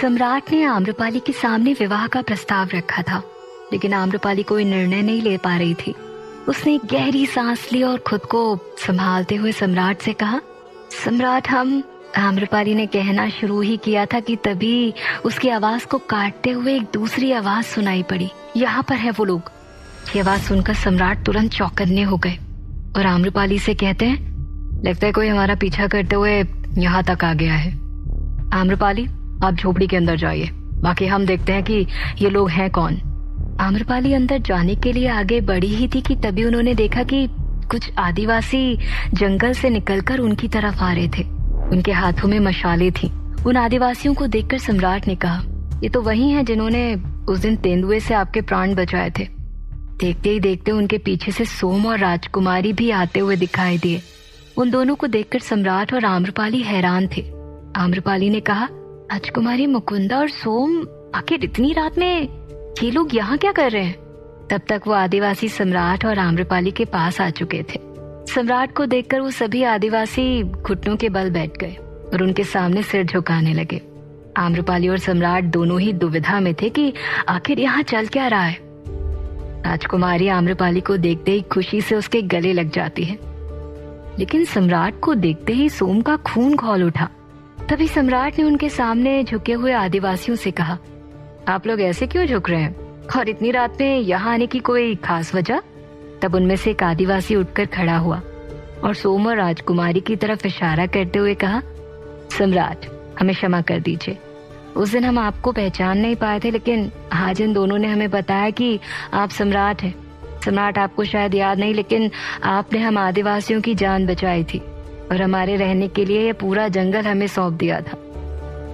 सम्राट ने आम्रपाली के सामने विवाह का प्रस्ताव रखा था, लेकिन आम्रपाली कोई निर्णय नहीं ले पा रही थी। उसने एक गहरी सांस ली और खुद को संभालते हुए सम्राट से कहा, सम्राट आम्रपाली ने कहना शुरू ही किया था कि तभी उसकी आवाज को काटते हुए एक दूसरी आवाज सुनाई पड़ी, यहाँ पर है वो लोग। ये आवाज सुनकर सम्राट तुरंत चौकन्ने हो गए और आम्रपाली से कहते हैं, लगता है कोई हमारा पीछा करते हुए यहाँ तक आ गया है। आम्रपाली, आप झोपड़ी के अंदर जाइए, बाकी हम देखते हैं कि ये लोग हैं कौन। आम्रपाली अंदर जाने के लिए आगे बढ़ी ही थी कि तभी उन्होंने देखा कि कुछ आदिवासी जंगल से निकलकर उनकी तरफ आ रहे थे। उनके हाथों में मशालें थी। उन आदिवासियों को देखकर सम्राट ने कहा, ये तो वही हैं जिन्होंने उस दिन तेंदुए से आपके प्राण बचाए थे। देखते ही देखते उनके पीछे से सोम और राजकुमारी भी आते हुए दिखाई दिए। उन दोनों को देखकर सम्राट और आम्रपाली हैरान थे। आम्रपाली ने कहा, राजकुमारी मुकुंदा और सोम, आखिर इतनी रात में ये लोग यहाँ क्या कर रहे हैं? तब तक वो आदिवासी सम्राट और आम्रपाली के पास आ चुके थे। सम्राट को देखकर वो सभी आदिवासी घुटनों के बल बैठ गए और उनके सामने सिर झुकाने लगे। आम्रपाली और सम्राट दोनों ही दुविधा में थे कि आखिर यहाँ चल क्या रहा है। राजकुमारी आम्रपाली को देखते ही खुशी से उसके गले लग जाती है, लेकिन सम्राट को देखते ही सोम का खून खौल उठा। तभी सम्राट ने उनके सामने झुके हुए आदिवासियों से कहा, आप लोग ऐसे क्यों झुक रहे हैं और इतनी रात में यहाँ आने की कोई खास वजह? तब उनमें से एक आदिवासी उठकर खड़ा हुआ और सोम और राजकुमारी की तरफ इशारा करते हुए कहा, सम्राट, हमें क्षमा कर दीजिए। उस दिन हम आपको पहचान नहीं पाए थे, लेकिन आज इन दोनों ने हमें बताया कि आप सम्राट हैं। सम्राट, आपको शायद याद नहीं, लेकिन आपने हम आदिवासियों की जान बचाई थी और हमारे रहने के लिए ये पूरा जंगल हमें सौंप दिया था।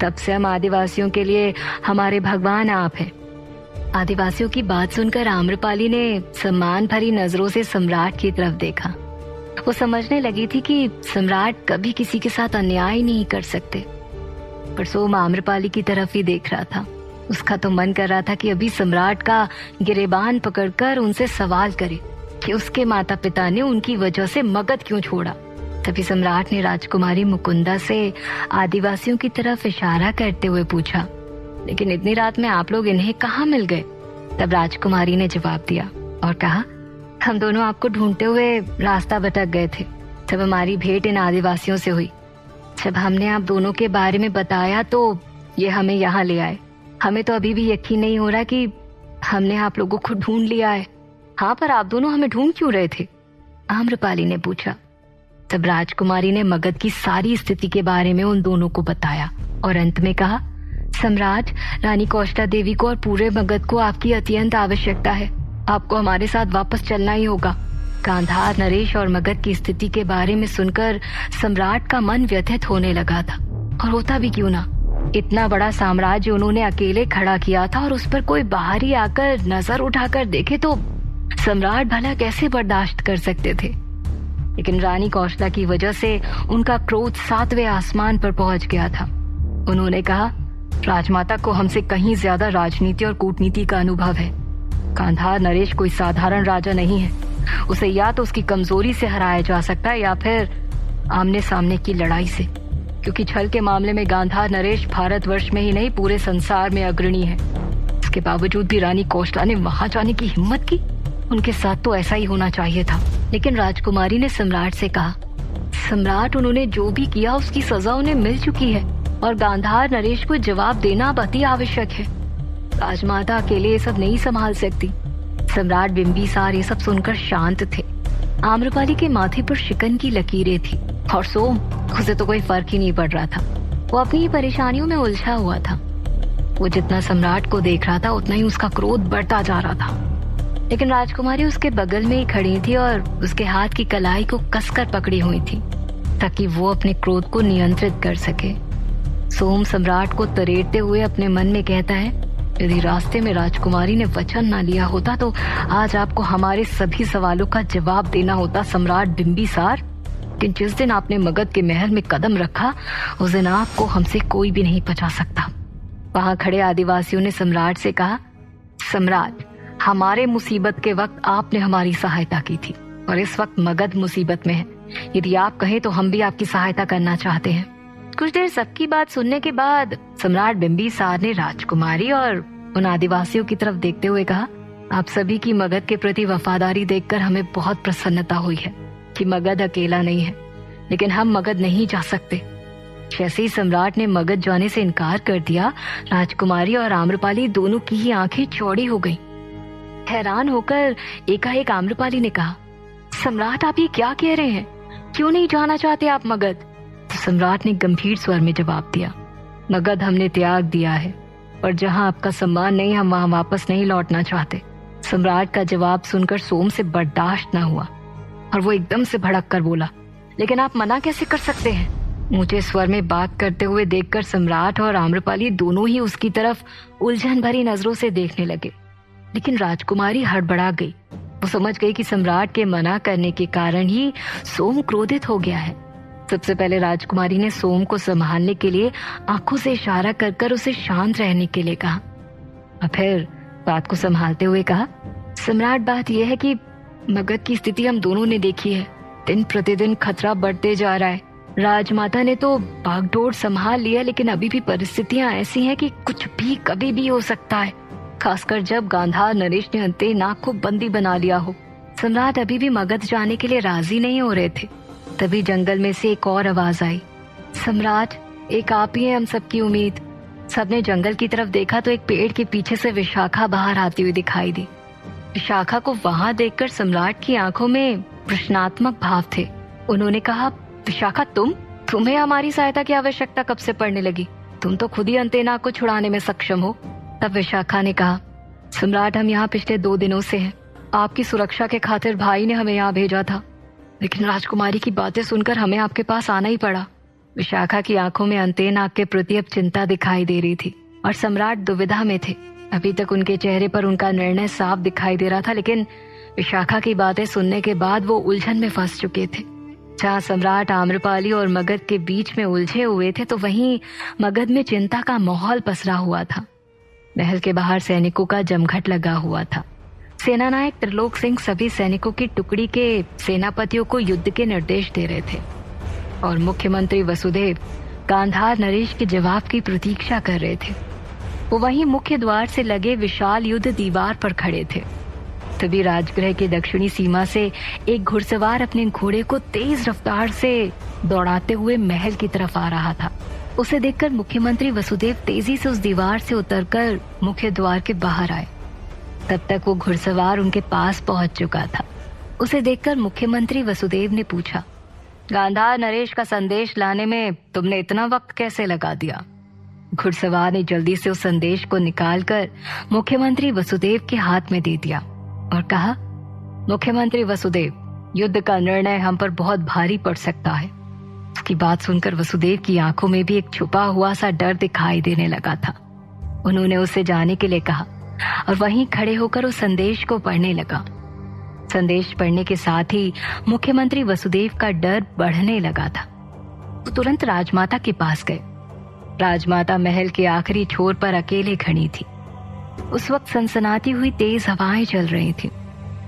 तब से हम आदिवासियों के लिए हमारे भगवान आप हैं। आदिवासियों की बात सुनकर आम्रपाली ने सम्मान भरी नजरों से सम्राट की तरफ देखा। वो समझने लगी थी कि सम्राट कभी किसी के साथ अन्याय नहीं कर सकते, पर सोम आम्रपाली की तरफ ही देख रहा था। उसका तो मन कर रहा था कि अभी सम्राट का गिरेबान पकड़कर उनसे सवाल करे कि उसके माता पिता ने उनकी वजह से मगध क्यों छोड़ा। तभी सम्राट ने राजकुमारी मुकुंदा से आदिवासियों की तरफ इशारा करते हुए पूछा, लेकिन इतनी रात में आप लोग इन्हें कहाँ मिल गए? तब राजकुमारी ने जवाब दिया और कहा, हम दोनों आपको ढूंढते हुए रास्ता भटक गए थे। जब हमारी भेंट इन आदिवासियों से हुई, जब हमने आप दोनों के बारे में बताया तो ये हमें यहाँ ले आए। हमें तो अभी भी यकीन नहीं हो रहा कि हमने आप लोगों को ढूंढ लिया है। हाँ, पर आप दोनों हमें ढूंढ क्यों रहे थे? आम्रपाली ने पूछा। तब राजकुमारी ने मगध की सारी स्थिति के बारे में उन दोनों को बताया और अंत में कहा, सम्राट, रानी कौशला देवी को और पूरे मगध को आपकी अत्यंत आवश्यकता है। आपको हमारे साथ वापस चलना ही होगा। गांधार, नरेश और मगध की स्थिति के बारे में सुनकर सम्राट का मन व्यथित होने लगा था, और होता भी क्यों ना। इतना बड़ा साम्राज्य उन्होंने अकेले खड़ा किया था और उस पर कोई बाहरी आकर नजर उठाकर देखे तो सम्राट भला कैसे बर्दाश्त कर सकते थे। लेकिन रानी कौशला की वजह से उनका क्रोध 7वें आसमान पर पहुंच गया था। उन्होंने कहा, राजमाता को हमसे कहीं ज्यादा राजनीति और कूटनीति का अनुभव है। गांधार नरेश कोई साधारण राजा नहीं है। उसे या तो उसकी कमजोरी से हराया जा सकता है या फिर आमने सामने की लड़ाई से, क्योंकि छल के मामले में गांधार नरेश भारतवर्ष में ही नहीं पूरे संसार में अग्रणी है। इसके बावजूद भी रानी कौशला ने वहां जाने की हिम्मत की। उनके साथ तो ऐसा ही होना चाहिए था। लेकिन राजकुमारी ने सम्राट से कहा, सम्राट, उन्होंने जो भी किया उसकी सजा उन्हें मिल चुकी है और गांधार नरेश को जवाब देना अति आवश्यक है। राजमाता अकेले ये सब नहीं संभाल सकती। सम्राट बिंबिसार ये सब सुनकर शांत थे। आम्रपाली के माथे पर शिकन की लकीरें थी और सोम, उसे तो कोई फर्क ही नहीं पड़ रहा था। वो अपनी परेशानियों में उलझा हुआ था। वो जितना सम्राट को देख रहा था उतना ही उसका क्रोध बढ़ता जा रहा था। लेकिन राजकुमारी उसके बगल में ही खड़ी थी और उसके हाथ की कलाई को कसकर पकड़ी हुई थी ताकि वो अपने क्रोध को नियंत्रित कर सके। सोम सम्राट को तरेड़ते हुए अपने मन में कहता है, यदि रास्ते में राजकुमारी ने वचन ना लिया होता तो आज आपको हमारे सभी सवालों का जवाब देना होता, सम्राट बिंबिसार। लेकिन जिस दिन आपने मगध के महल में कदम रखा उस दिन आपको हमसे कोई भी नहीं बचा सकता। वहां खड़े आदिवासियों ने सम्राट से कहा, सम्राट, हमारे मुसीबत के वक्त आपने हमारी सहायता की थी और इस वक्त मगध मुसीबत में है। यदि आप कहें तो हम भी आपकी सहायता करना चाहते हैं। कुछ देर सबकी बात सुनने के बाद सम्राट बिंबिसार ने राजकुमारी और उन आदिवासियों की तरफ देखते हुए कहा, आप सभी की मगध के प्रति वफादारी देखकर हमें बहुत प्रसन्नता हुई है कि मगध अकेला नहीं है, लेकिन हम मगध नहीं जा सकते। जैसे ही सम्राट ने मगध जाने से इनकार कर दिया, राजकुमारी और आम्रपाली दोनों की ही आंखें चौड़ी हो गईं। हैरान होकर एकाएक आम्रपाली ने कहा, सम्राट आप ये क्या कह रहे हैं? क्यों नहीं जाना चाहते आप मगध? तो सम्राट ने गंभीर स्वर में जवाब दिया, मगध हमने त्याग दिया है और जहां आपका सम्मान नहीं, हम वहां वापस नहीं लौटना चाहते। सम्राट का जवाब सुनकर सोम से बर्दाश्त न हुआ और वो एकदम से भड़क कर बोला, लेकिन आप मना कैसे कर सकते हैं? ऊंचे स्वर में बात करते हुए देखकर सम्राट और आम्रपाली दोनों ही उसकी तरफ उलझन भरी नजरों से देखने लगे। लेकिन राजकुमारी हड़बड़ा गई। वो समझ गई कि सम्राट के मना करने के कारण ही सोम क्रोधित हो गया है। सबसे पहले राजकुमारी ने सोम को संभालने के लिए आंखों से इशारा कर कर उसे शांत रहने के लिए कहा और फिर बात को संभालते हुए कहा, सम्राट बात यह है कि मगध की स्थिति हम दोनों ने देखी है। दिन प्रतिदिन खतरा बढ़ते जा रहा है। राजमाता ने तो बागडोर संभाल लिया, लेकिन अभी भी परिस्थितियां ऐसी हैं कि कुछ भी कभी भी हो सकता है, खासकर जब गांधार नरेश ने अंतनाग को बंदी बना लिया हो। सम्राट अभी भी मगध जाने के लिए राजी नहीं हो रहे थे। तभी जंगल में से एक और आवाज आई, सम्राट एक आप ही हैं हम सबकी उम्मीद। सबने जंगल की तरफ देखा तो एक पेड़ के पीछे से विशाखा बाहर आती हुई दिखाई दी। विशाखा को वहां देखकर सम्राट की आंखों में प्रश्नात्मक भाव थे। उन्होंने कहा, विशाखा तुम्हें हमारी सहायता की आवश्यकता कब से पड़ने लगी? तुम तो खुद ही अंतनाग को छुड़ाने में सक्षम हो। तब विशाखा ने कहा, सम्राट हम यहाँ पिछले 2 दिनों से हैं। आपकी सुरक्षा के खातिर भाई ने हमें यहाँ भेजा था, लेकिन राजकुमारी की बातें सुनकर हमें आपके पास आना ही पड़ा। विशाखा की आंखों में अंतनाग के प्रति अब चिंता दिखाई दे रही थी और सम्राट दुविधा में थे। अभी तक उनके चेहरे पर उनका निर्णय साफ दिखाई दे रहा था, लेकिन विशाखा की बातें सुनने के बाद वो उलझन में फंस चुके थे। जहाँ सम्राट आम्रपाली और मगध के बीच में उलझे हुए थे, तो वहीं मगध में चिंता का माहौल पसरा हुआ था। महल के बाहर सैनिकों का जमघट लगा हुआ था। सेनानायक त्रिलोक सिंह सभी सैनिकों की टुकड़ी के सेनापतियों को युद्ध के निर्देश दे रहे थे और मुख्यमंत्री वसुदेव गांधार नरेश के जवाब की प्रतीक्षा कर रहे थे। वो वहीं मुख्य द्वार से लगे विशाल युद्ध दीवार पर खड़े थे। तभी राजगृह के दक्षिणी सीमा से एक घुड़सवार अपने घोड़े को तेज रफ्तार से दौड़ाते हुए महल की तरफ आ रहा था। उसे देखकर मुख्यमंत्री वसुदेव तेजी से उस दीवार से उतरकर मुख्य द्वार के बाहर आए। तब तक वो घुड़सवार उनके पास पहुंच चुका था। उसे देखकर मुख्यमंत्री वसुदेव ने पूछा, गांधार नरेश का संदेश लाने में तुमने इतना वक्त कैसे लगा दिया? घुड़सवार ने जल्दी से उस संदेश को निकालकर मुख्यमंत्री वसुदेव के हाथ में दे दिया और कहा, मुख्यमंत्री वसुदेव, युद्ध का निर्णय हम पर बहुत भारी पड़ सकता है। उसकी बात सुनकर वसुदेव की आंखों में भी एक छुपा हुआ सा डर दिखाई देने लगा था। उन्होंने उसे जाने के लिए कहा और वहीं खड़े होकर उस संदेश को पढ़ने लगा। संदेश पढ़ने के साथ ही मुख्यमंत्री वसुदेव का डर बढ़ने लगा था। वो तुरंत राजमाता के पास गए। राजमाता महल के आखिरी छोर पर अकेले खड़ी थी। उस वक्त सनसनाती हुई तेज हवाएं चल रही थी।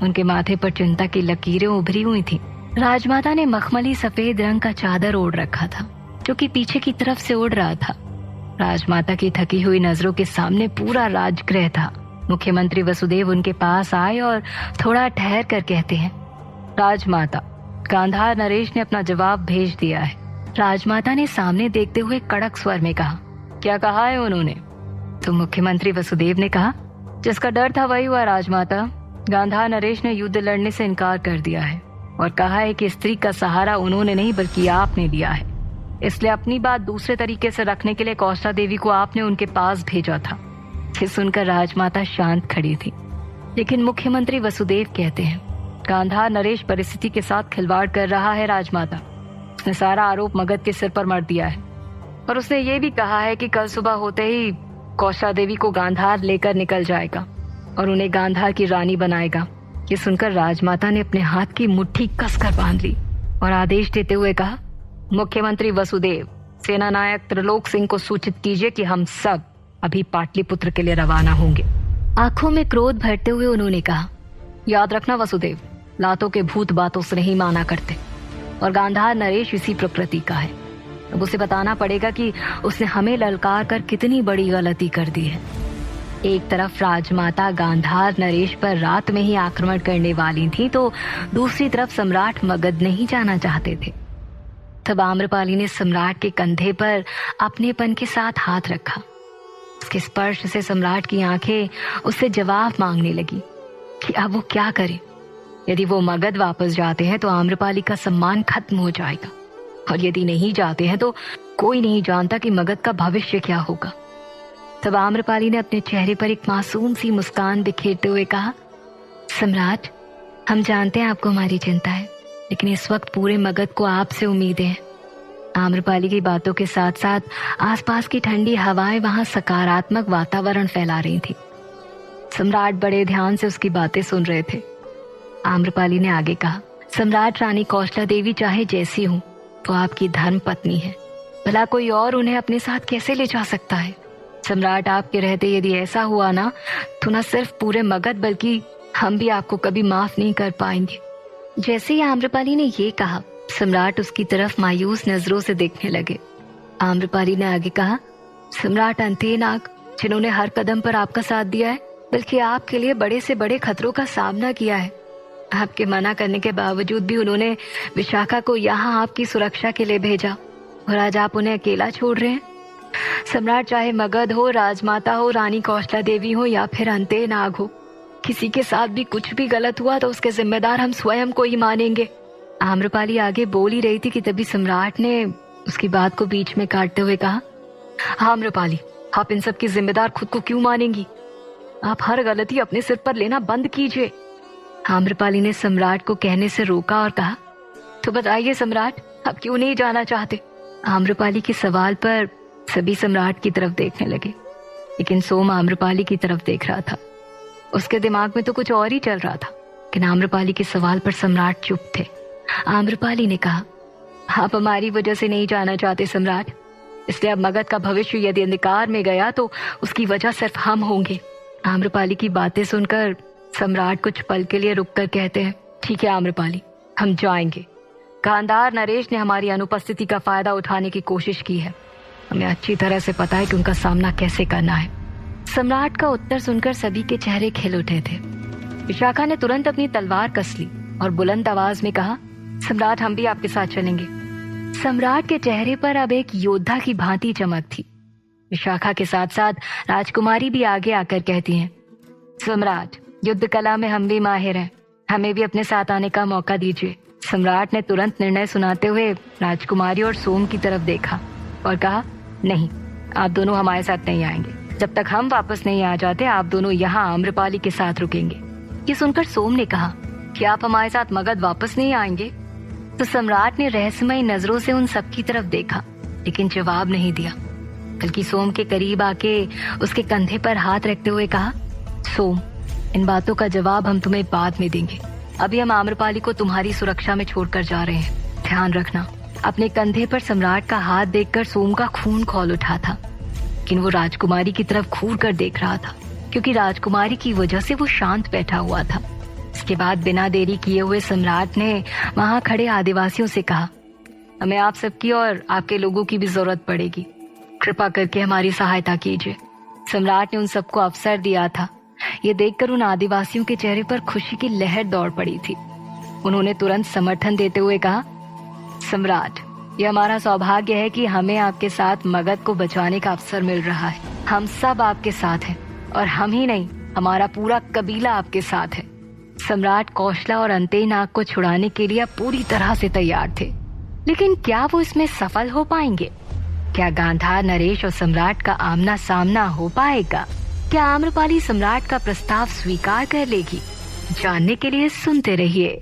उनके माथे पर चिंता की लकीरें उभरी हुई थी। राजमाता ने मखमली सफेद रंग का चादर ओढ़ रखा था, जो कि पीछे की तरफ से उड़ रहा था। राजमाता की थकी हुई नजरों के सामने पूरा राजगृह था। मुख्यमंत्री वसुदेव उनके पास आए और थोड़ा ठहर कर कहते हैं, राजमाता, गांधार नरेश ने अपना जवाब भेज दिया है। राजमाता ने सामने देखते हुए कड़क स्वर में कहा, क्या कहा है उन्होंने? तो मुख्यमंत्री वसुदेव ने कहा, जिसका डर था वही हुआ राजमाता। गांधार नरेश ने युद्ध लड़ने से इनकार कर दिया है और कहा है कि स्त्री का सहारा उन्होंने नहीं बल्कि आपने दिया है, इसलिए अपनी बात दूसरे तरीके से रखने के लिए कौशला देवी को आपने उनके पास भेजा था। ये सुनकर राजमाता शांत खड़ी थी, लेकिन मुख्यमंत्री वसुदेव कहते हैं, गांधार नरेश परिस्थिति के साथ खिलवाड़ कर रहा है राजमाता। उसने सारा आरोप मगध के सिर पर मर दिया है और उसने ये भी कहा है कि कल सुबह होते ही कौशला देवी को गांधार लेकर निकल जाएगा और उन्हें गांधार की रानी बनाएगा। ये सुनकर राजमाता ने अपने हाथ की मुट्ठी कसकर बांध ली और आदेश देते हुए कहा, मुख्यमंत्री वसुदेव, सेनानायक त्रिलोक सिंह को सूचित कीजिए कि हम सब अभी पाटलिपुत्र के लिए रवाना होंगे। आंखों में क्रोध भरते हुए उन्होंने कहा, याद रखना वसुदेव, लातों के भूत बातों से नहीं माना करते और गांधार नरेश इसी प्रकृति का है। अब उसे बताना पड़ेगा कि उसने हमें ललकार कर कितनी बड़ी गलती कर दी है। एक तरफ राजमाता गांधार नरेश पर रात में ही आक्रमण करने वाली थी, तो दूसरी तरफ सम्राट मगध नहीं जाना चाहते थे। तब आम्रपाली ने सम्राट के कंधे पर अपनेपन के साथ हाथ रखा। उसके स्पर्श से सम्राट की आंखें उससे जवाब मांगने लगी कि अब वो क्या करे। यदि वो मगध वापस जाते हैं तो आम्रपाली का सम्मान खत्म हो जाएगा, और यदि नहीं जाते हैं तो कोई नहीं जानता कि मगध का भविष्य क्या होगा। तब आम्रपाली ने अपने चेहरे पर एक मासूम सी मुस्कान बिखेरते हुए कहा, सम्राट, हम जानते हैं आपको हमारी चिंता है, लेकिन इस वक्त पूरे मगध को आपसे उम्मीदें हैं। आम्रपाली की बातों के साथ साथ आसपास की ठंडी हवाएं वहां सकारात्मक वातावरण फैला रही थी। सम्राट बड़े ध्यान से उसकी बातें सुन रहे थे। आम्रपाली ने आगे कहा, सम्राट, रानी कौशला देवी चाहे जैसी हो, तो आपकी धर्म पत्नी है। भला कोई और उन्हें अपने साथ कैसे ले जा सकता है। सम्राट, आपके रहते यदि ऐसा हुआ ना, तो न सिर्फ पूरे मगध बल्कि हम भी आपको कभी माफ नहीं कर पाएंगे। जैसे ही आम्रपाली ने ये कहा, सम्राट उसकी तरफ मायूस नजरों से देखने लगे। आम्रपाली ने आगे कहा, सम्राट अंतेनाग, जिन्होंने हर कदम पर आपका साथ दिया है, बल्कि आपके लिए बड़े से बड़े खतरों का सामना किया है। आपके मना करने के बावजूद भी उन्होंने विशाखा को यहाँ आपकी सुरक्षा के लिए भेजा, और आज आप उन्हें अकेला छोड़ रहे हैं। सम्राट, चाहे मगध हो, राजमाता हो, रानी कौशला देवी हो या फिर अंतेनाग हो, किसी के साथ भी कुछ भी गलत हुआ तो उसके जिम्मेदार हम स्वयं को ही मानेंगे। आम्रपाली आगे बोल ही रही थी कि तभी सम्राट ने उसकी बात को बीच में काटते हुए कहा, आम्रपाली, आप इन सब की जिम्मेदार खुद को क्यों मानेंगी? आप हर गलती अपने सिर पर लेना बंद कीजिए। आम्रपाली ने सम्राट को कहने से रोका और कहा, तो बताइए सम्राट, आप क्यों नहीं जाना चाहते? आम्रपाली के सवाल पर सभी सम्राट की तरफ देखने लगे, लेकिन सोम आम्रपाली की तरफ देख रहा था। उसके दिमाग में तो कुछ और ही चल रहा था, लेकिन आम्रपाली के सवाल पर सम्राट चुप थे। आम्रपाली ने कहा, आप हमारी वजह से नहीं जाना चाहते सम्राट, इसलिए अब मगध का भविष्य यदि अंधकार में गया तो उसकी वजह सिर्फ हम होंगे। आम्रपाली की बातें सुनकर सम्राट कुछ पल के लिए रुककर कहते हैं, ठीक है आम्रपाली, हम जाएंगे। गांधार नरेश ने हमारी अनुपस्थिति का फायदा उठाने की कोशिश की है। हमें अच्छी तरह से पता है कि उनका सामना कैसे करना है। सम्राट का उत्तर सुनकर सभी के चेहरे खिल उठे थे। विशाखा ने तुरंत अपनी तलवार कस ली और बुलंद आवाज में कहा, सम्राट, हम भी आपके साथ चलेंगे। सम्राट के चेहरे पर अब एक योद्धा की भांति चमक थी। विशाखा के साथ साथ राजकुमारी भी आगे आकर कहती हैं, सम्राट, युद्ध कला में हम भी माहिर हैं, हमें भी अपने साथ आने का मौका दीजिए। सम्राट ने तुरंत निर्णय सुनाते हुए राजकुमारी और सोम की तरफ देखा और कहा, नहीं, आप दोनों हमारे साथ नहीं आएंगे। जब तक हम वापस नहीं आ जाते, आप दोनों यहाँ आम्रपाली के साथ रुकेंगे। ये सुनकर सोम ने कहा कि आप हमारे साथ मगध वापस नहीं आएंगे? तो सम्राट ने रहस्यमयी नजरों से उन सबकी तरफ देखा, लेकिन जवाब नहीं दिया, बल्कि सोम के करीब आके उसके कंधे पर हाथ रखते हुए कहा, सोम, इन बातों का जवाब हम तुम्हें बाद में देंगे। अभी हम आम्रपाली को तुम्हारी सुरक्षा में छोड़कर जा रहे हैं, ध्यान रखना। अपने कंधे पर सम्राट का हाथ देखकर सोम का खून खौल उठा था, लेकिन वो राजकुमारी की तरफ घूर कर देख रहा था, क्योंकि राजकुमारी की वजह से वो शांत बैठा हुआ था। इसके बाद बिना देरी किए हुए सम्राट ने वहां खड़े आदिवासियों से कहा, हमें आप सबकी और आपके लोगों की भी जरूरत पड़ेगी, कृपा करके हमारी सहायता कीजिए। सम्राट ने उन सबको अवसर दिया था। ये देखकर उन आदिवासियों के चेहरे पर खुशी की लहर दौड़ पड़ी थी। उन्होंने तुरंत समर्थन देते हुए कहा, सम्राट, ये हमारा सौभाग्य है कि हमें आपके साथ मगध को बचाने का अवसर मिल रहा है। हम सब आपके साथ हैं, और हम ही नहीं, हमारा पूरा कबीला आपके साथ है। सम्राट कौशला और अंतेनाग को छुड़ाने के लिए अब पूरी तरह से तैयार थे, लेकिन क्या वो इसमें सफल हो पाएंगे? क्या गांधार नरेश और सम्राट का आमना सामना हो पाएगा? क्या आम्रपाली सम्राट का प्रस्ताव स्वीकार कर लेगी? जानने के लिए सुनते रहिए।